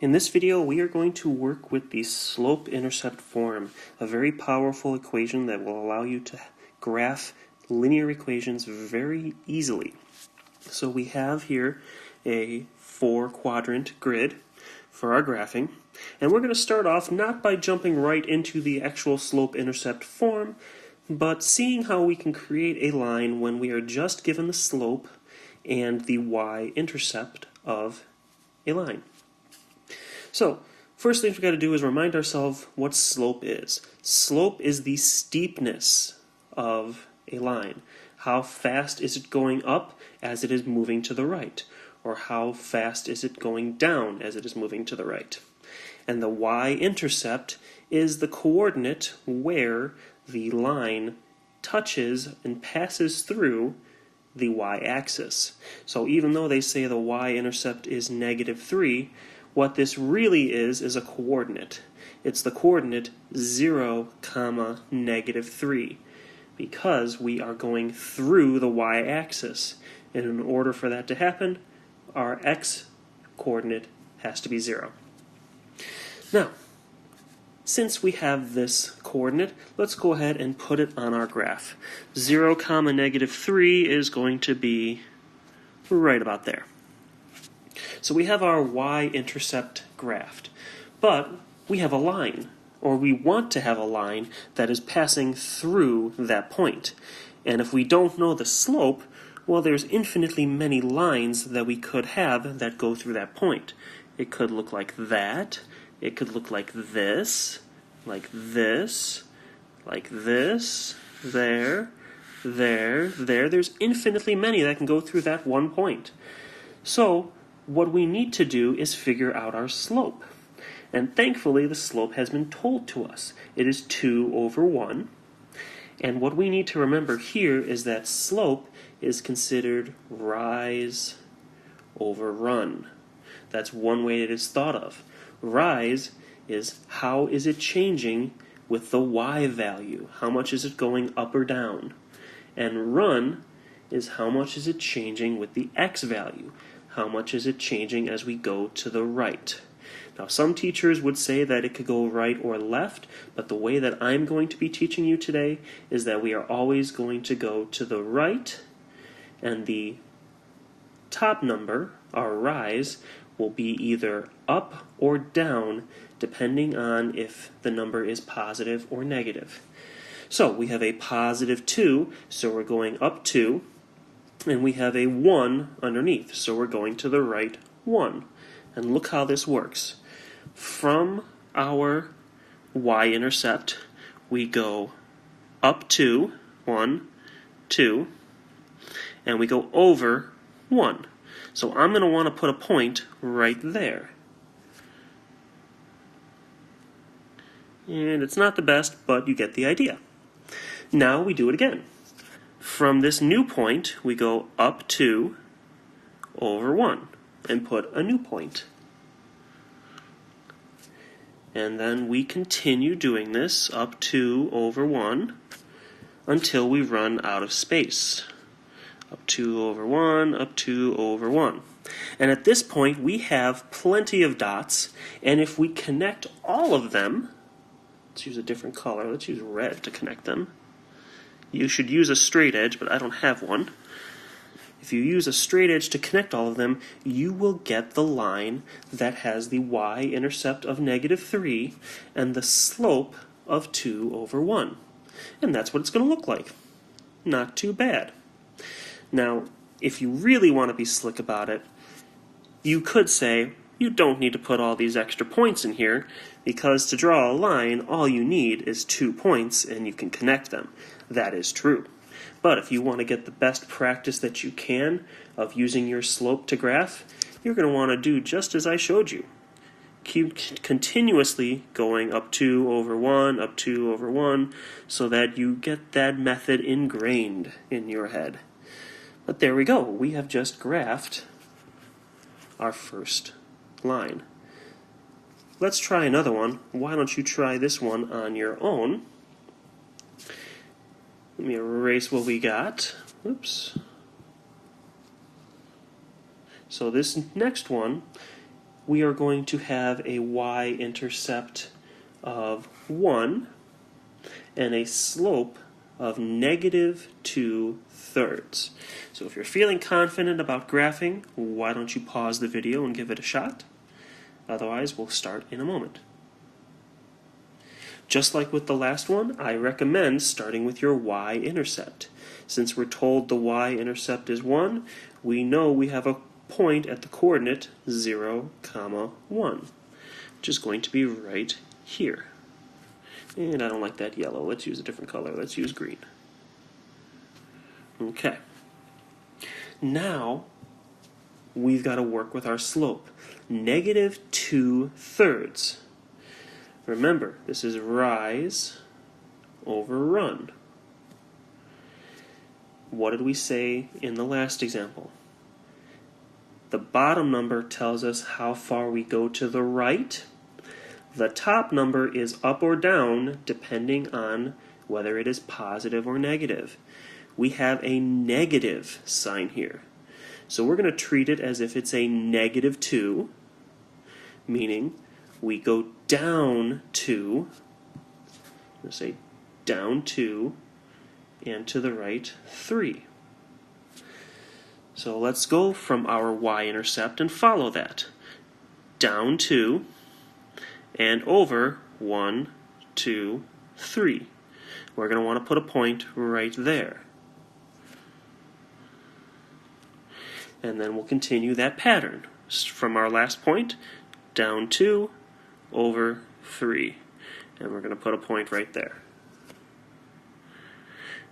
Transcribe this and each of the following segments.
In this video, we are going to work with the slope-intercept form, a very powerful equation that will allow you to graph linear equations very easily. So we have here a 4-quadrant grid for our graphing, and we're going to start off not by jumping right into the actual slope-intercept form, but seeing how we can create a line when we are just given the slope and the y-intercept of a line. So, first thing we've got to do is remind ourselves what slope is. Slope is the steepness of a line. How fast is it going up as it is moving to the right? Or how fast is it going down as it is moving to the right? And the y-intercept is the coordinate where the line touches and passes through the y-axis. So even though they say the y-intercept is -3, what this really is a coordinate. It's the coordinate 0, -3, because we are going through the y-axis. And in order for that to happen, our x-coordinate has to be 0. Now, since we have this coordinate, let's go ahead and put it on our graph. 0, -3 is going to be right about there. So we have our y-intercept graphed, but we have a line, or we want to have a line that is passing through that point. And if we don't know the slope, well, there's infinitely many lines that we could have that go through that point. It could look like that, it could look like this, like this, like this, there, there, there. There's infinitely many that can go through that one point. So, what we need to do is figure out our slope. And thankfully, the slope has been told to us. It is 2/1. And what we need to remember here is that slope is considered rise over run. That's one way it is thought of. Rise is how is it changing with the y value? How much is it going up or down? And run is how much is it changing with the x value? How much is it changing as we go to the right? Now, some teachers would say that it could go right or left, but the way that I'm going to be teaching you today is that we are always going to go to the right, and the top number, our rise, will be either up or down, depending on if the number is positive or negative. So, we have a +2, so we're going up 2. And we have a 1 underneath, so we're going to the right 1. And look how this works. From our y-intercept, we go up 2, 1, 2, and we go over 1. So I'm going to want to put a point right there. And it's not the best, but you get the idea. Now we do it again. From this new point, we go up 2 over 1 and put a new point. And then we continue doing this up 2 over 1 until we run out of space. Up 2 over 1, up 2 over 1. And at this point, we have plenty of dots, and if we connect all of them, let's use a different color, let's use red to connect them. You should use a straight edge, but I don't have one. If you use a straight edge to connect all of them, you will get the line that has the y-intercept of -3 and the slope of 2 over 1. And that's what it's going to look like. Not too bad. Now, if you really want to be slick about it, you could say, you don't need to put all these extra points in here, because to draw a line, all you need is 2 points and you can connect them. That is true. But if you want to get the best practice that you can of using your slope to graph, you're going to want to do just as I showed you. Keep continuously going up 2 over 1, up 2 over 1, so that you get that method ingrained in your head. But there we go. We have just graphed our first line. Let's try another one. Why don't you try this one on your own? Let me erase what we got. Oops. So this next one we are going to have a y-intercept of 1 and a slope of negative 2/3. So if you're feeling confident about graphing, why don't you pause the video and give it a shot? Otherwise, we'll start in a moment. Just like with the last one, I recommend starting with your y-intercept. Since we're told the y-intercept is 1, we know we have a point at the coordinate 0, 1, which is going to be right here. And I don't like that yellow. Let's use a different color. Let's use green. Okay. Now, we've got to work with our slope. Negative 2/3. Remember, this is rise over run. What did we say in the last example? The bottom number tells us how far we go to the right. The top number is up or down depending on whether it is positive or negative. We have a negative sign here. So we're going to treat it as if it's a negative 2, meaning we go down 2, let's say down 2, and to the right 3. So let's go from our y-intercept and follow that. Down 2, and over 1, 2, 3. We're going to want to put a point right there. And then we'll continue that pattern from our last point, down 2, over 3. And we're going to put a point right there.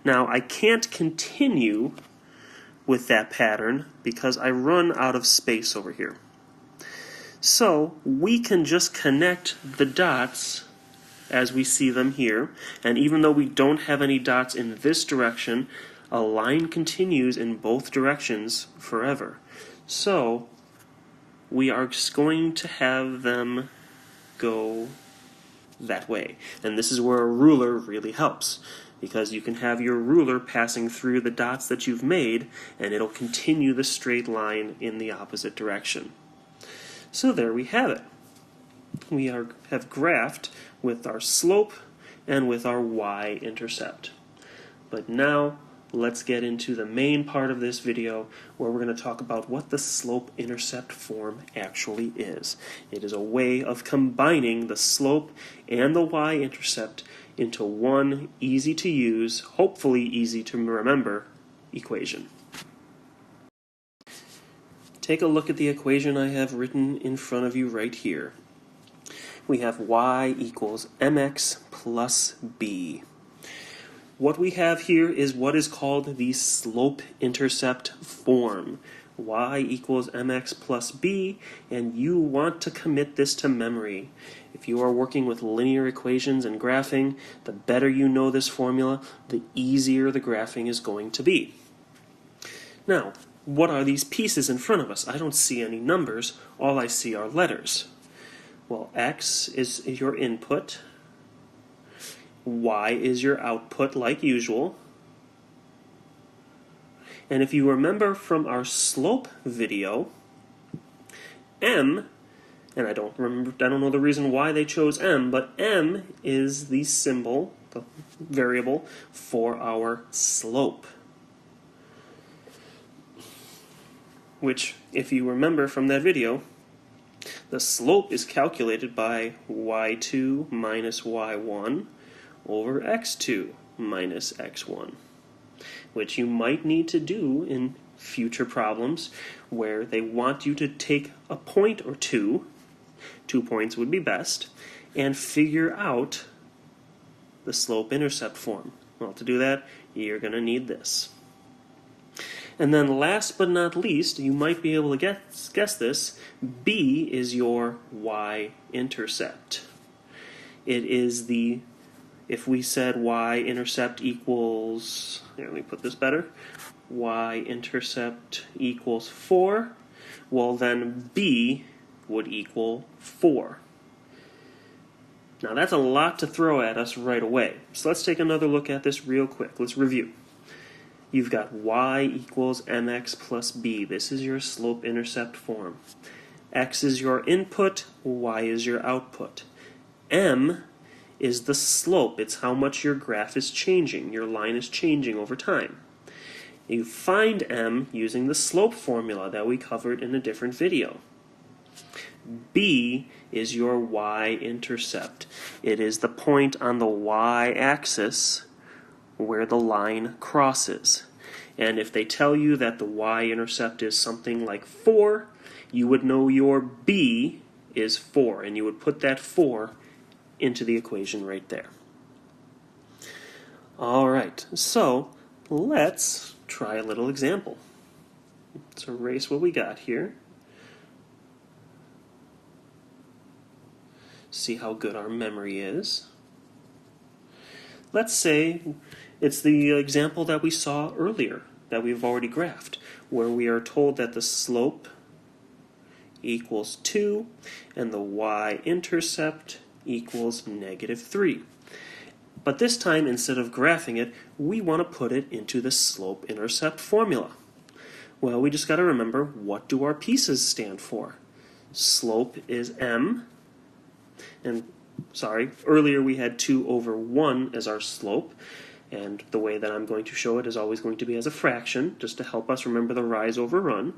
Now, I can't continue with that pattern because I run out of space over here. So we can just connect the dots as we see them here, and even though we don't have any dots in this direction, a line continues in both directions forever. So we are just going to have them go that way. And this is where a ruler really helps, because you can have your ruler passing through the dots that you've made, and it'll continue the straight line in the opposite direction. So there we have it. We have graphed with our slope and with our y-intercept. But now let's get into the main part of this video where we're going to talk about what the slope-intercept form actually is. It is a way of combining the slope and the y-intercept into one easy to use, hopefully easy to remember, equation. Take a look at the equation I have written in front of you right here. We have y equals mx plus b. What we have here is what is called the slope-intercept form. Y equals mx plus b, and you want to commit this to memory. If you are working with linear equations and graphing, the better you know this formula, the easier the graphing is going to be. Now, what are these pieces in front of us? I don't see any numbers. All I see are letters. Well, x is your input. Y is your output, like usual. And if you remember from our slope video, m, and I don't know the reason why they chose m, but m is the symbol, the variable, for our slope. Which, if you remember from that video, the slope is calculated by y2 minus y1 over x2 minus x1, which you might need to do in future problems where they want you to take a point or two, 2 points would be best, and figure out the slope-intercept form. Well, to do that, you're going to need this. And then last but not least, you might be able to guess this, b is your y-intercept. It is the, if we said y-intercept equals, here, let me put this better, y-intercept equals 4, well then b would equal 4. Now that's a lot to throw at us right away. So let's take another look at this real quick. Let's review. You've got y equals mx plus b. This is your slope-intercept form. X is your input, Y is your output. M is the slope. It's how much your graph is changing. Your line is changing over time. You find M using the slope formula that we covered in a different video. B is your Y-intercept. It is the point on the Y-axis where the line crosses. And if they tell you that the Y-intercept is something like 4, you would know your B is 4, and you would put that 4 into the equation right there. Alright, so let's try a little example. Let's erase what we got here. See how good our memory is. Let's say it's the example that we saw earlier, that we've already graphed, where we are told that the slope equals 2 and the y-intercept equals -3. But this time, instead of graphing it, we want to put it into the slope-intercept formula. Well, we just got to remember, what do our pieces stand for? Slope is m, and earlier we had 2 over 1 as our slope, and the way that I'm going to show it is always going to be as a fraction, just to help us remember the rise over run.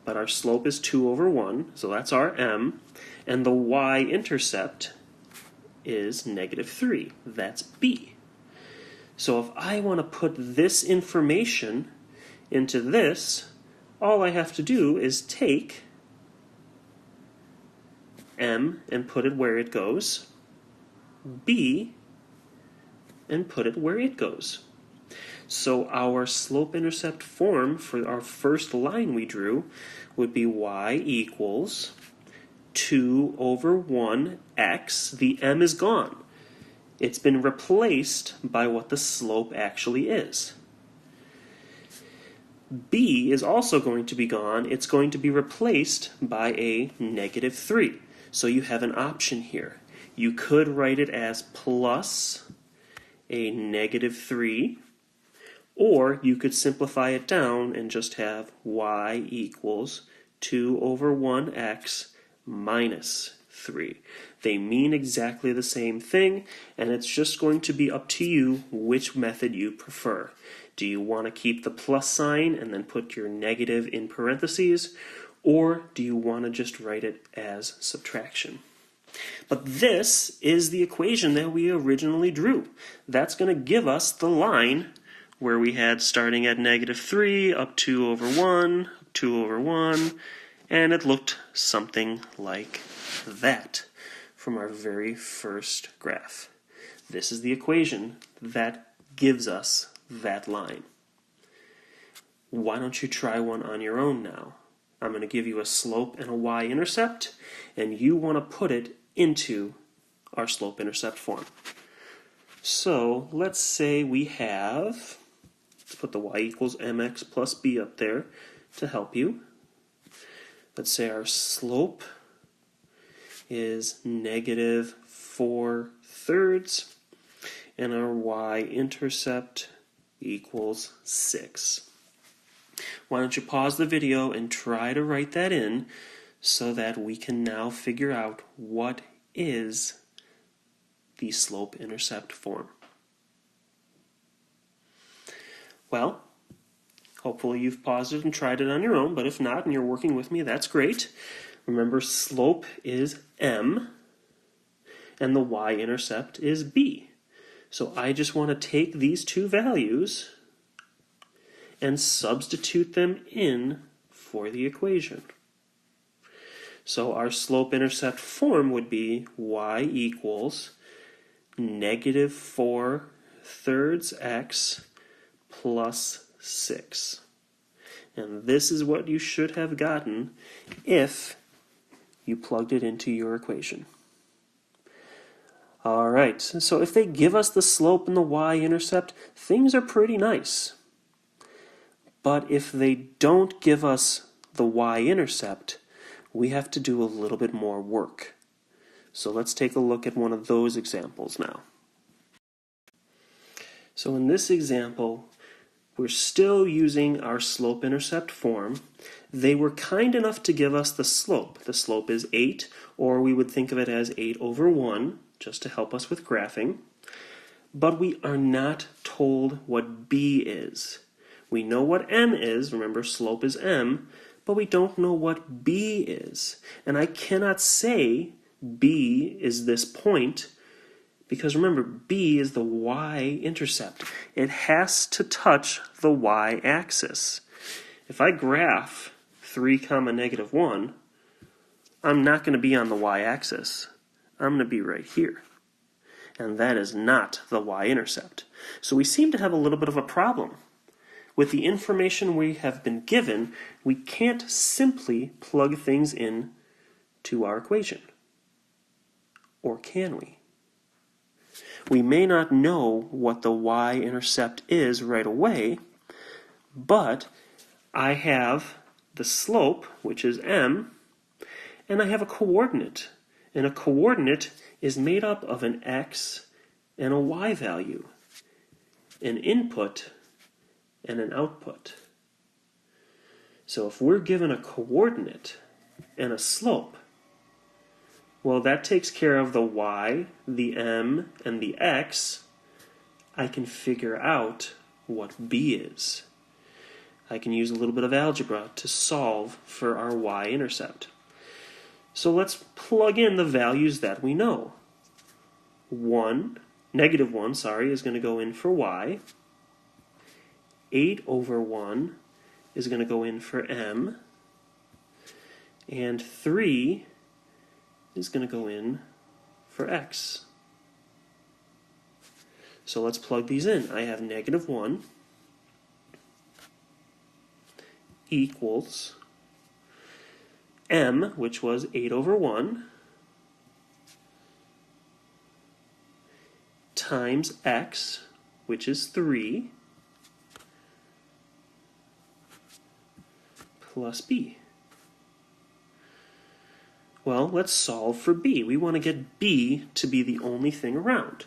But our slope is 2 over 1, so that's our m, and the y-intercept is -3. That's b. So if I want to put this information into this, all I have to do is take m and put it where it goes, b and put it where it goes. So our slope-intercept form for our first line we drew would be y equals 2 over 1x. The m is gone. It's been replaced by what the slope actually is. B is also going to be gone. It's going to be replaced by a -3. So you have an option here. You could write it as plus a -3, or you could simplify it down and just have y equals 2 over 1x minus 3. They mean exactly the same thing, and it's just going to be up to you which method you prefer. Do you want to keep the plus sign and then put your negative in parentheses, or do you want to just write it as subtraction? But this is the equation that we originally drew. That's going to give us the line where we had starting at -3 up 2 over 1, 2 over 1, and it looked something like that from our very first graph. This is the equation that gives us that line. Why don't you try one on your own now? I'm going to give you a slope and a y-intercept, and you want to put it into our slope-intercept form. So let's say we have, let's put the y equals mx plus b up there to help you. Let's say our slope is -4/3, and our y-intercept equals 6. Why don't you pause the video and try to write that in so that we can now figure out what is the slope-intercept form. Well, hopefully you've paused it and tried it on your own, but if not and you're working with me, that's great. Remember, slope is m, and the y-intercept is b. So I just want to take these two values and substitute them in for the equation. So our slope-intercept form would be y equals -4/3 x plus 6. And this is what you should have gotten if you plugged it into your equation. Alright, so if they give us the slope and the y-intercept, things are pretty nice. But if they don't give us the y-intercept, we have to do a little bit more work. So let's take a look at one of those examples now. So in this example, We're still using our slope-intercept form. They were kind enough to give us the slope. The slope is 8, or we would think of it as 8 over 1, just to help us with graphing. But we are not told what b is. We know what m is, remember slope is m, but we don't know what b is. And I cannot say b is this point, because remember, b is the y-intercept. It has to touch the y-axis. If I graph 3, negative 1, I'm not going to be on the y-axis. I'm going to be right here. And that is not the y-intercept. So we seem to have a little bit of a problem. With the information we have been given, we can't simply plug things in to our equation. Or can we? We may not know what the y-intercept is right away, but I have the slope, which is m, and I have a coordinate. And a coordinate is made up of an x and a y value, an input and an output. So if we're given a coordinate and a slope, well, that takes care of the y, the m, and the x. I can figure out what b is. I can use a little bit of algebra to solve for our y-intercept. So let's plug in the values that we know. Negative 1, is going to go in for y. 8 over 1 is going to go in for m. And 3 is going to go in for x. So let's plug these in. I have negative 1 equals m, which was 8 over 1, times x, which is 3, plus b. Well, let's solve for b. We want to get b to be the only thing around.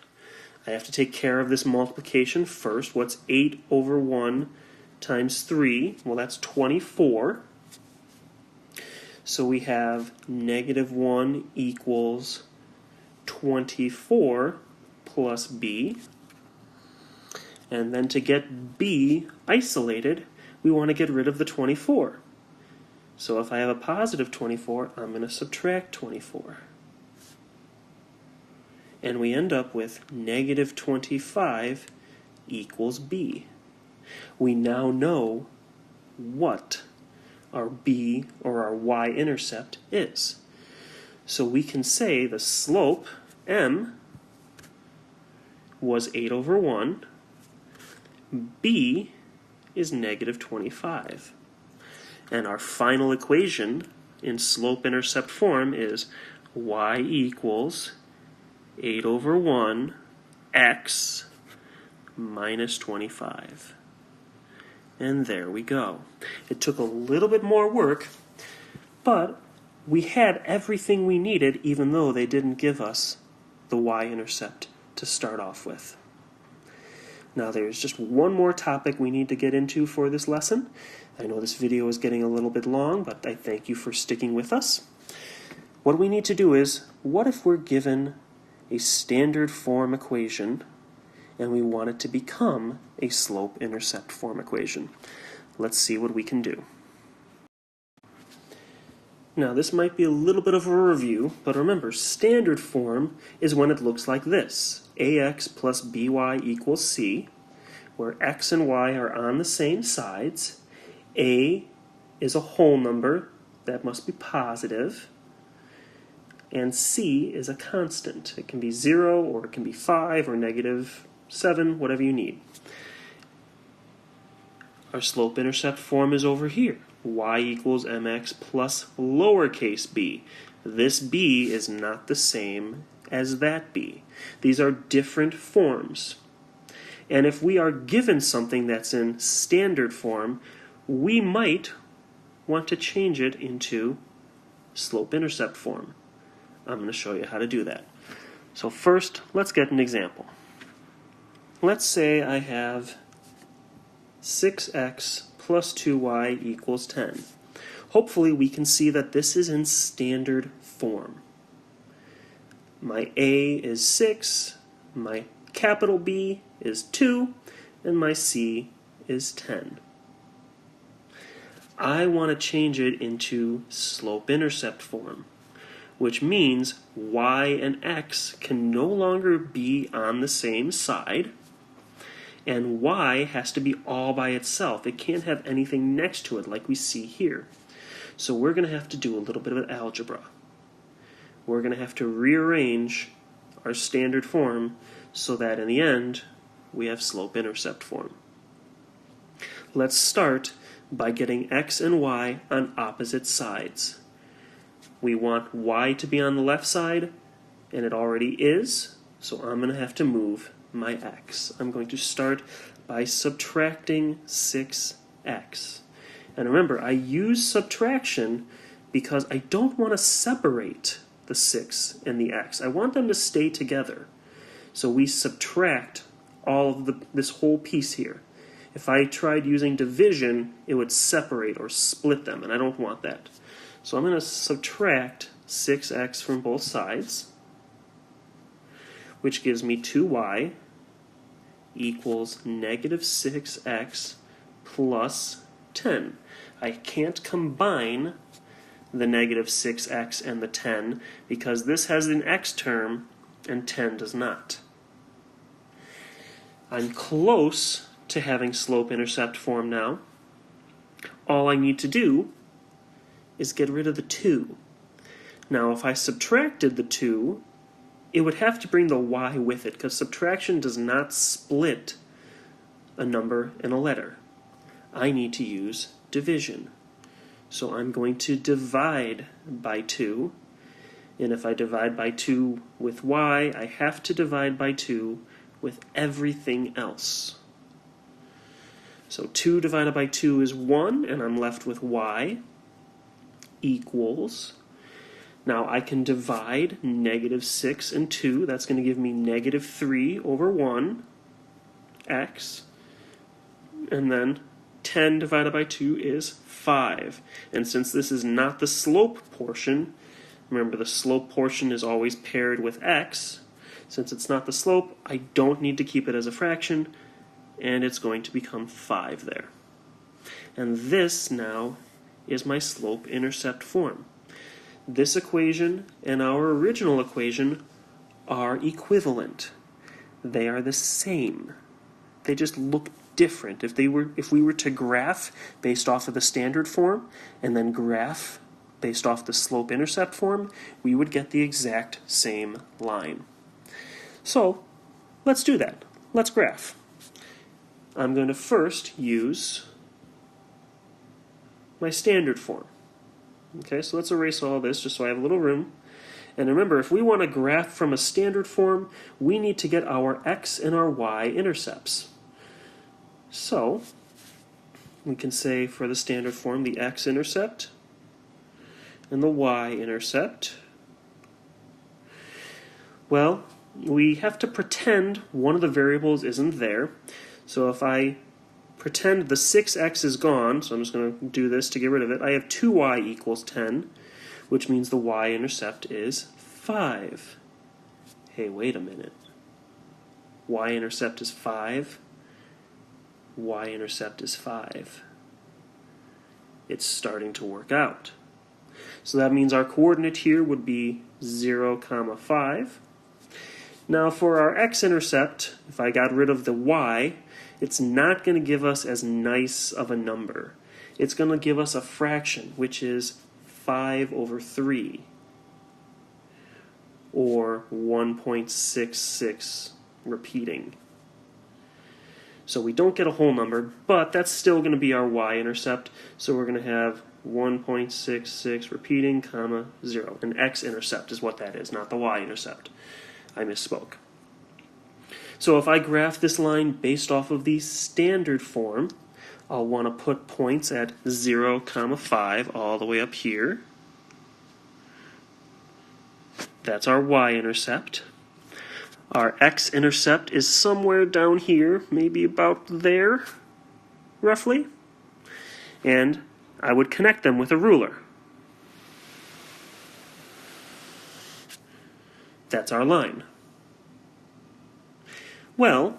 I have to take care of this multiplication first. What's 8 over 1 times 3? Well, that's 24. So we have negative 1 equals 24 plus b. And then to get b isolated, we want to get rid of the 24. So if I have a positive 24, I'm going to subtract 24. And we end up with negative 25 equals b. We now know what our b or our y-intercept is. So we can say the slope, m, was 8 over 1. b is negative 25. And our final equation in slope-intercept form is y equals 8 over 1 x minus 25. And there we go. It took a little bit more work, but we had everything we needed even though they didn't give us the y-intercept to start off with. Now there's just one more topic we need to get into for this lesson. I know this video is getting a little bit long, but I thank you for sticking with us. What we need to do is, what if we're given a standard form equation and we want it to become a slope-intercept form equation? Let's see what we can do. Now this might be a little bit of a review, but remember, standard form is when it looks like this. ax plus by equals c, where x and y are on the same sides. A is a whole number, that must be positive, and c is a constant. It can be 0, or it can be 5, or negative 7, whatever you need. Our slope-intercept form is over here. Y equals mx plus lowercase b. This b is not the same as that b. These are different forms. And if we are given something that's in standard form, we might want to change it into slope-intercept form. I'm going to show you how to do that. So first, let's get an example. Let's say I have 6x plus 2y equals 10. Hopefully we can see that this is in standard form. My a is 6, my capital B is 2, and my c is 10. I want to change it into slope-intercept form, which means y and x can no longer be on the same side, and y has to be all by itself. It can't have anything next to it like we see here. So we're going to have to do a little bit of algebra. We're going to have to rearrange our standard form so that in the end we have slope-intercept form. Let's start by getting x and y on opposite sides. We want y to be on the left side, and it already is, so I'm going to have to move my x. I'm going to start by subtracting 6x. And remember, I use subtraction because I don't want to separate the 6 and the x. I want them to stay together. So we subtract all of this whole piece here. If I tried using division, it would separate or split them, and I don't want that. So I'm going to subtract 6x from both sides, which gives me 2y equals negative 6x plus 10. I can't combine the negative 6x and the 10 because this has an x term and 10 does not. I'm close to having slope-intercept form now. All I need to do is get rid of the 2. Now if I subtracted the 2, it would have to bring the y with it because subtraction does not split a number and a letter. I need to use division. So I'm going to divide by 2, and if I divide by 2 with y, I have to divide by 2 with everything else. So 2 divided by 2 is 1, and I'm left with y equals. Now I can divide negative 6 and 2. That's going to give me negative 3 over 1, x. And then 10 divided by 2 is 5. And since this is not the slope portion, remember the slope portion is always paired with x. Since it's not the slope, I don't need to keep it as a fraction, and it's going to become 5 there. And this now is my slope-intercept form. This equation and our original equation are equivalent. They are the same. They just look different. If we were to graph based off of the standard form and then graph based off the slope-intercept form, we would get the exact same line. So let's do that. Let's graph. I'm going to first use my standard form. Okay, so let's erase all this just so I have a little room. And remember, if we want to graph from a standard form, we need to get our x and our y intercepts. So we can say for the standard form the x-intercept and the y-intercept. Well, we have to pretend one of the variables isn't there. So if I pretend the 6x is gone, so I'm just going to do this to get rid of it, I have 2y equals 10, which means the y-intercept is 5. Hey, wait a minute. Y-intercept is 5. Y-intercept is 5. It's starting to work out. So that means our coordinate here would be 0, 5. Now for our x-intercept, if I got rid of the y, it's not going to give us as nice of a number. It's going to give us a fraction, which is 5 over 3, or 1.66 repeating. So we don't get a whole number, but that's still going to be our y-intercept, so we're going to have 1.66 repeating, 0. An x-intercept is what that is, not the y-intercept. I misspoke. So if I graph this line based off of the standard form, I'll want to put points at 0, 5 all the way up here. That's our y-intercept. Our x-intercept is somewhere down here, maybe about there. roughly, and I would connect them with a ruler. That's our line. Well,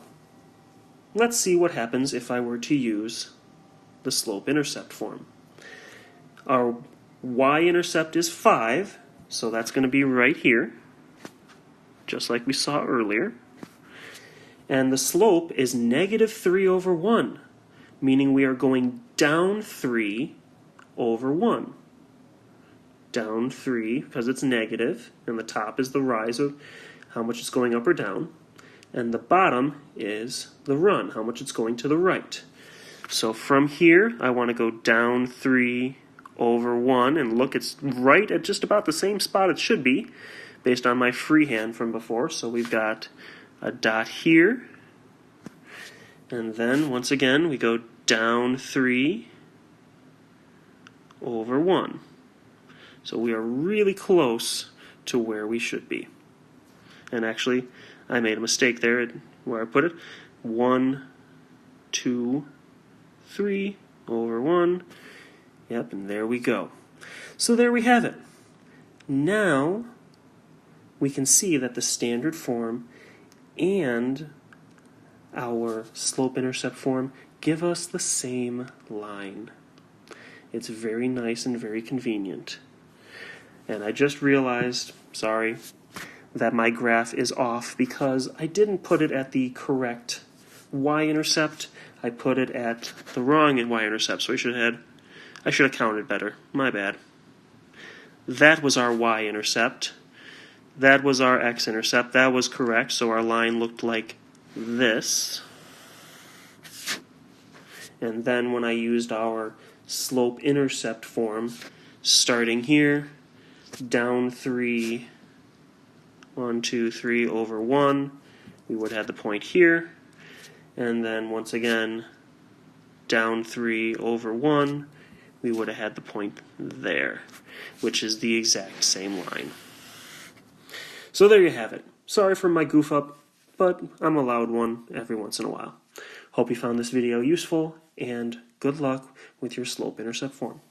let's see what happens if I were to use the slope-intercept form. Our y-intercept is 5, so that's going to be right here, just like we saw earlier. And the slope is -3/1, meaning we are going down 3 over 1. Down 3 because it's negative, and the top is the rise of how much it's going up or down, and the bottom is the run, how much it's going to the right. So from here, I want to go down 3 over 1, and look, it's right at just about the same spot it should be, based on my freehand from before. So we've got a dot here, and then once again, we go down 3 over 1. So we are really close to where we should be. And actually, I made a mistake there where I put it. 1, 2, 3 over 1. Yep, and there we go. So there we have it. Now, we can see that the standard form and our slope-intercept form give us the same line. It's very nice and very convenient. And I just realized, sorry, that my graph is off because I didn't put it at the correct y-intercept. I put it at the wrong y-intercept, so I should have counted better. My bad. That was our y-intercept. That was our x-intercept. That was correct, so our line looked like this. And then when I used our slope-intercept form, starting here, down 3, 1, 2, 3 over 1, we would have the point here, and then once again, down 3 over 1, we would have had the point there, which is the exact same line. So there you have it. Sorry for my goof up, but I'm allowed one every once in a while. Hope you found this video useful, and good luck with your slope-intercept form.